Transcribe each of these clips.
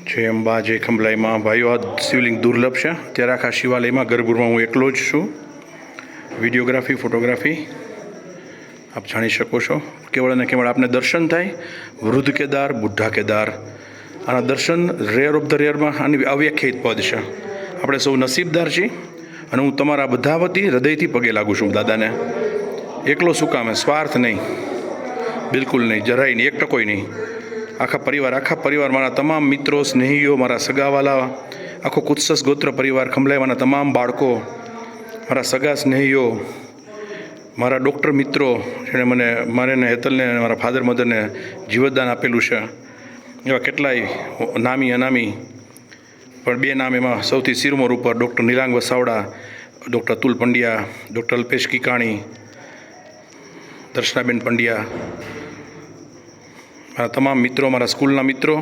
जय अंबा जय खंभलाई में भाईओ आ शिवलिंग दुर्लभ है त्यारे आखा शिवालय में गर्भगृह में हूँ एकलो ज छूँ। विडियोग्राफी फोटोग्राफी आप जाणी शको छो। केवल ने केवल आपने दर्शन थाय वृद्ध केदार बुढ़ा केदार आना दर्शन रेयर ऑफ द रेयर में आनी अव्याख्यायित पद है। आपणे सौ नसीबदार छीए अने हूँ तमारा बधा वती हृदयथी पगे लागू छूँ दादाने। एकलो शुं काम है, स्वार्थ नहीं, बिल्कुल नहीं, જરાય नहीं, 1% नहीं। आखा परिवार मारा तमाम मित्रों स्नेहीओ मारा सगावाला आखो कुत्सस गोत्र परिवार खंभलाईमाना तमाम बाळको मारा सगा स्नेहीओ मारा डॉक्टर मित्रों जेणे मने मारे ने हेतलने मारा फाधर मधरने जीवतदान आपेलुं छे एवा केटलाय नामी अनामी पण बे नाम एमां सौथी सिरमोर उपर doctor Nelang Vasavada, doctor Atul Pandya, doctor Alpesh किकाणी, Darshanaben Pandya, मारा तमाम मित्रों, मारा स्कूलना मित्रों,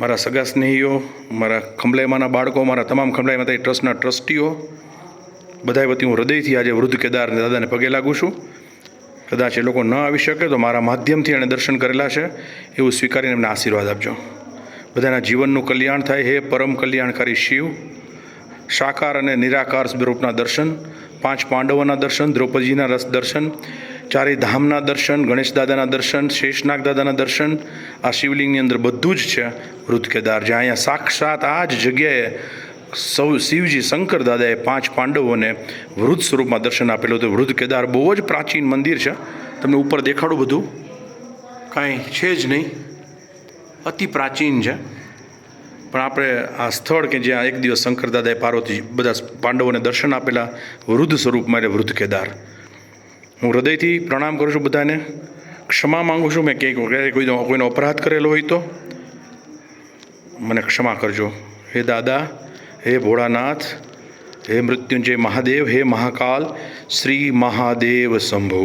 मारा सगा स्नेहीओ, मारा खंभलाईमाना बाळको, मारा तमाम खंभलाई माता ट्रस्टना ट्रस्टीओ बधाय वती हूँ हृदयथी आज वृद्ध केदार दादाने पगे लागू छूँ। कदाच ए लोको न आवी शके तो मारा माध्यमथी एणे दर्शन करेला छे एवुं स्वीकारीने एमने आशीर्वाद आपजो। बधाना जीवननुं कल्याण थाय। हे परम कल्याणकारी शिव, साकार अने निराकार स्वरूपना दर्शन, 5 पांडवोना दर्शन, द्रौपदीना रस दर्शन, 4 धामना दर्शन, गणेश दादाना दर्शन, शेषनाग दादाना दर्शन आ शिवलिंगनी अंदर बधुं ज छे वृद्ध केदार। ज्यां अहींया साक्षात आ ज जग्याए सौ शिवजी शंकर दादाए 5 पांडवोने वृद्ध स्वरूपमां दर्शन आपेલું હતું। वृद्ध केदार बहु ज प्राचीन मंदिर છે। તમને ઉપર દેખાડું બધું કાંઈ છે જ નહીં, અતિ પ્રાચીન છે। પણ આપણે આ સ્થળ કે જ્યાં એક દિવસ શંકર દાદાએ પાર્વતી બધા પાંડવોને દર્શન આપેલા વૃદ્ધ સ્વરૂપમાં એટલે વૃદ્ધ કેદાર। હું હૃદયથી પ્રણામ કરું છું બધાને, ક્ષમા માગું છું। મેં ક્યાંય કોઈનો અપરાધ કરેલો હોય તો મને ક્ષમા કરજો। હે દાદા, हे भोળાનાથ, हे मृत्युंजय महादेव, हे महाकाल, श्री महादेव शंभु।